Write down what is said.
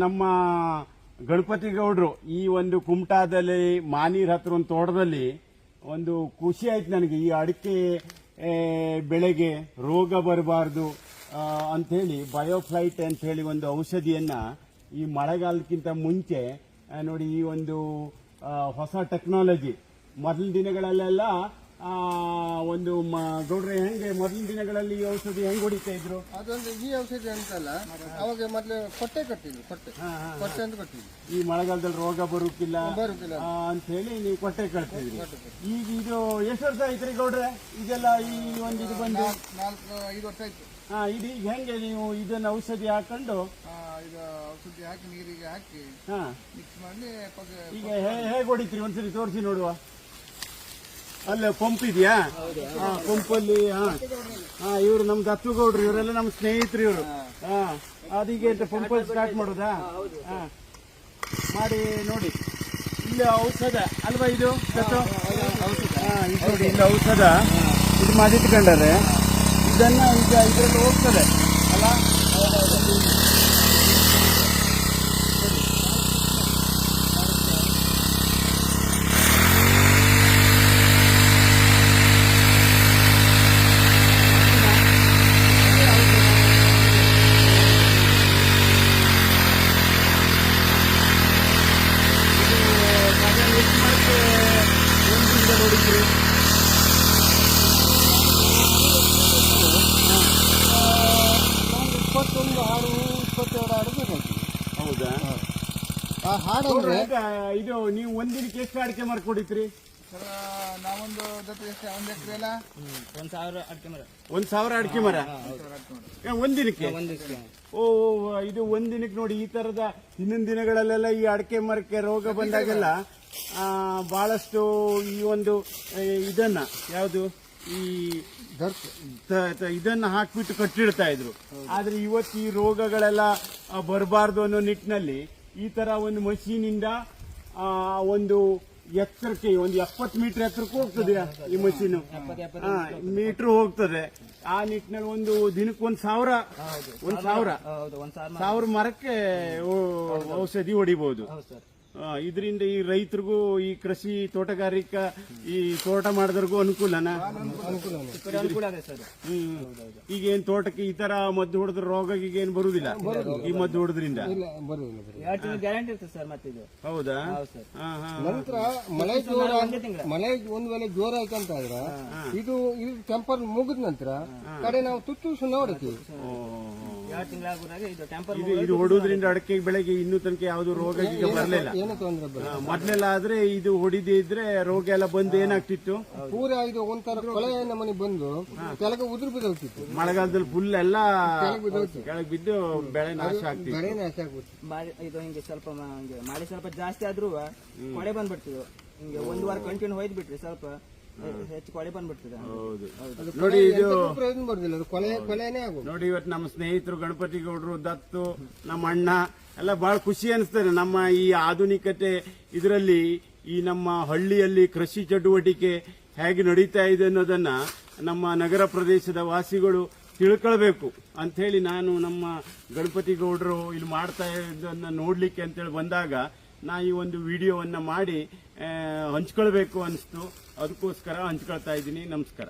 ನಮ್ಮ ಗಣಪತಿ ಗೌಡ್ರು ಈ ಒಂದು ಕುಮಟಾದಲ್ಲಿ ಮಾನೀರ್ ಹತ್ರ ಒಂದು ತೋಟದಲ್ಲಿ ಒಂದು ಖುಷಿ ಆಯ್ತು ನನಗೆ. ಈ ಅಡಿಕೆ ಬೆಳೆಗೆ ರೋಗ ಬರಬಾರ್ದು ಅಂಥೇಳಿ ಬಯೋಫ್ಲೈಟ್ ಅಂತ ಹೇಳಿ ಒಂದು ಔಷಧಿಯನ್ನ ಈ ಮಳೆಗಾಲಕ್ಕಿಂತ ಮುಂಚೆ ನೋಡಿ, ಈ ಒಂದು ಹೊಸ ಟೆಕ್ನಾಲಜಿ ಮೊದಲಿನ ದಿನಗಳಲ್ಲೆಲ್ಲ ಒಂದು ಗೌಡ್ರೆ ಹೆಂಗೆ ಮೊದಲಿನ ದಿನಗಳಲ್ಲಿ ಈ ಔಷಧಿ ಹೆಂಗ್ ಹೊಡಿತಾ ಇದ್ರು? ಅದೊಂದು ಈ ಔಷಧಿ ಅಂತಲ್ಲ, ಅವಾಗ ಮೊದಲು ಕೊಟ್ಟೆ ಕಟ್ಟಿದ್ರು, ಕೊಟ್ಟೆ ಅಂತ ಕಟ್ಟಿದ್ರು. ಈ ಮಳೆಗಾಲದಲ್ಲಿ ರೋಗ ಬರುತ್ತಿಲ್ಲ ಅಂತ ಹೇಳಿ ನೀವು ಕೊಟ್ಟೆ ಕಟ್ತಿದ್ರಿ. ಈಗ ಇದು ಎಷ್ಟು ವರ್ಷ ಆಯ್ತ್ರಿ ಗೌಡ್ರೆ ಇದೆಲ್ಲ ಈ ಒಂದು ಇದು ಬಂದು? 4-5 ವರ್ಷ ಆಯ್ತು. ಇದು ಈಗ ಹೆಂಗೆ ನೀವು ಇದನ್ನ ಔಷಧಿ ಹಾಕೊಂಡು ಈಗ ಔಷಧಿ ಹಾಕಿ ನೀರಿಗೆ ಹಾಕಿ ಮಿಕ್ಸ್ ಮಾಡಿ ಈಗ ಹೇಗೆ ಹೊಡಿತೀರಿ ಒಂದ್ಸರಿ ತೋರಿಸಿ ನೋಡುವ. ಅಲ್ಲ ಪಂಪ್ ಇದೆಯಾ? ಪಂಪಲ್ಲಿ ಇವರು ನಮ್ ದತ್ತುಗೌಡ್ರು, ಇವರೆಲ್ಲ ನಮ್ಮ ಸ್ನೇಹಿತರು ಇವರು. ಅದೀಗ ಪಂಪಲ್ಲಿ ಸ್ಟಾರ್ಟ್ ಮಾಡೋದಾ? ಮಾಡಿ ನೋಡಿ, ಇಲ್ಲಿ ಔಷಧ ಅಲ್ವಾ ಇದು ದತ್ತು? ಇದು ನೋಡಿ, ಇಲ್ಲಿ ಔಷಧ ಇದು ಮಾಡಿಟ್ಕೊಂಡರೆ ಇದನ್ನ ಈಗ ಇದರಲ್ಲಿ ಹೋಗ್ತದೆ ಅಲ್ಲ. ಹೌದಾ? ಹಾಡಂದ್ರೆ ಇದು ನೀವು ಒಂದಿನಕ್ಕೆ ಎಷ್ಟು ಅಡಿಕೆ ಮರ ಕೊಡಿತ್ರಿ? ನಾವೊಂದು ಒಂದ್ ಎಕರೆ ಎಲ್ಲ 1,000 ಅಡಿಕೆ ಮರ. 1,000 ಅಡಿಕೆ ಮರ ಒಂದಿನಕ್ಕೆ? ಓ, ಇದು ಒಂದಿನಕ್ಕೆ ನೋಡಿ. ಈ ತರದ ಹಿಂದಿನ ದಿನಗಳಲ್ಲೆಲ್ಲ ಈ ಅಡಿಕೆ ಮರಕ್ಕೆ ರೋಗ ಬಂದಾಗೆಲ್ಲ ಬಹಳಷ್ಟು ಈ ಒಂದು ಇದನ್ನ ಯಾವುದು ಈ ಇದನ್ನ ಹಾಕ್ಬಿಟ್ಟು ಕಟ್ಟಿಡ್ತಾ ಇದ್ರು. ಆದ್ರೆ ಇವತ್ತು ಈ ರೋಗಗಳೆಲ್ಲ ಬರಬಾರ್ದು ಅನ್ನೋ ನಿಟ್ಟಿನಲ್ಲಿ ಈ ತರ ಒಂದು ಮಷೀನಿಂದ ಒಂದು ಎತ್ತರಕ್ಕೆ ಒಂದು 70 ಮೀಟರ್ ಎತ್ತರಕ್ಕೆ ಹೋಗ್ತದೆ ಈ ಮಷೀನು. ಮೀಟರ್ ಹೋಗ್ತದೆ. ಆ ನಿಟ್ಟಿನಲ್ಲಿ ಒಂದು ದಿನಕ್ಕೆ 1,000 ಮರಕ್ಕೆ ಔಷಧಿ ಹೊಡಿಬಹುದು. ಇದರಿಂದ ಈ ರೈತರಿಗೂ ಈ ಕೃಷಿ ತೋಟಗಾರಿಕಾ ಈ ತೋಟ ಮಾಡಿದ್ರಿಗೂ ಅನುಕೂಲನಾ? ಅನುಕೂಲ ಇದೆ ಸರ್. ಈಗ ಏನ್ ತೋಟಕ್ಕೆ ಈ ತರ ಮದ್ದು ಹೊಡೆದ್ರೆ ರೋಗ ಈಗ ಏನ್ ಬರುದಿಲ್ಲ ಈ ಮದ್ದು ಹೊಡೆದ್ರಿಂದ? ಗ್ಯಾರಂಟಿ ಇರ್ತದೆ ಸರ್. ಮತ್ತೆ ಇದು ಹೌದಾ? ನಂತರ ಮಳೆ ಒಂದ್ ವೇಳೆ ಜೋರ ಆಯ್ತಂತ ಆದ್ರೆ ಇದು ಟೆಂಪರ್ ಮುಗಿದ ನಂತರ ಕಡೆ ನಾವು ತುತ್ತು ಸುಣ್ಣ ಹೊಡಿತೀವಿ. 2 ತಿಂಗಳಾಗುವಾಗ ಇದು ಟೆಂಪರ್ ಇದು ಹೊಡೋದ್ರಿಂದ ಅಡಿಕೆ ಬೆಳೆಗೆ ಇನ್ನೂ ತನಕ ಯಾವ್ದು ರೋಗ ಈಗ ಬರಲಿಲ್ಲ. ಮೊದ್ಲೆಲ್ಲ ಆದ್ರೆ ಇದು ಹೊಡಿದೇ ಇದ್ರೆ ರೋಗ ಎಲ್ಲ ಬಂದು ಏನಾಗ್ತಿತ್ತು? ಪೂರಾ ಇದು ಒಂಥರ ಕೊಳೆ ನಮ್ಮನೆ ಬಂದು ಕೆಳಗೆ ಉದುರು ಬಿದ್ದೋಗ್ತಿತ್ತು. ಮಳೆಗಾಲದಲ್ಲಿ ಫುಲ್ ಎಲ್ಲ ಕೆಳಗೆ ಬಿದ್ದು ಬೆಳೆ ನಾಶ ಆಗ್ತಿತ್ತು. ಇದು ಹಿಂಗೆ ಸ್ವಲ್ಪ ಮಳೆ ಸ್ವಲ್ಪ ಜಾಸ್ತಿ ಆದ್ರೂ ಕೊಳೆ ಬಂದ್ಬಿಡ್ತಿದ್ವು. ಹಿಂಗೆ 1 ವಾರ ಕಂಟಿನ್ಯೂ ಹೋಯ್ದು ಬಿಟ್ರಿ ಸ್ವಲ್ಪ ಹೆಚ್ಚು ಕೊಳೆ ಬಂದ್ಬಿಡ್ತದೆ. ನೋಡಿ, ಇದು ಪ್ರಯೋಜನ ಬರುದಿಲ್ಲ, ಕೊಲೆನೇ ಆಗೋದು. ನೋಡಿ, ಇವತ್ತು ನಮ್ಮ ಸ್ನೇಹಿತರು ಗಣಪತಿ ಗೌಡ್ರು, ದತ್ತು, ನಮ್ಮ ಅಣ್ಣ ಎಲ್ಲ ಬಹಳ ಖುಷಿ ಅನಿಸ್ತದೆ. ನಮ್ಮ ಈ ಆಧುನಿಕತೆ ಇದರಲ್ಲಿ ಈ ನಮ್ಮ ಹಳ್ಳಿಯಲ್ಲಿ ಕೃಷಿ ಚಟುವಟಿಕೆ ಹೇಗೆ ನಡೀತಾ ಇದೆ ಅನ್ನೋದನ್ನ ನಮ್ಮ ನಗರ ಪ್ರದೇಶದ ವಾಸಿಗಳು ತಿಳ್ಕೊಳ್ಬೇಕು ಅಂತ ಹೇಳಿ ನಾನು ನಮ್ಮ ಗಣಪತಿ ಗೌಡ್ರು ಇಲ್ಲಿ ಮಾಡ್ತಾ ಇದ್ದನ್ನ ನೋಡ್ಲಿಕ್ಕೆ ಅಂತೇಳಿ ಬಂದಾಗ ನಾ ಈ ಒಂದು ವಿಡಿಯೋವನ್ನ ಮಾಡಿ ಹಂಚ್ಕೊಳ್ಬೇಕು ಅನಿಸ್ತು. ಅದಕ್ಕೋಸ್ಕರ ಹಂಚ್ಕೊಳ್ತಾ ಇದ್ದೀನಿ. ನಮಸ್ಕಾರ.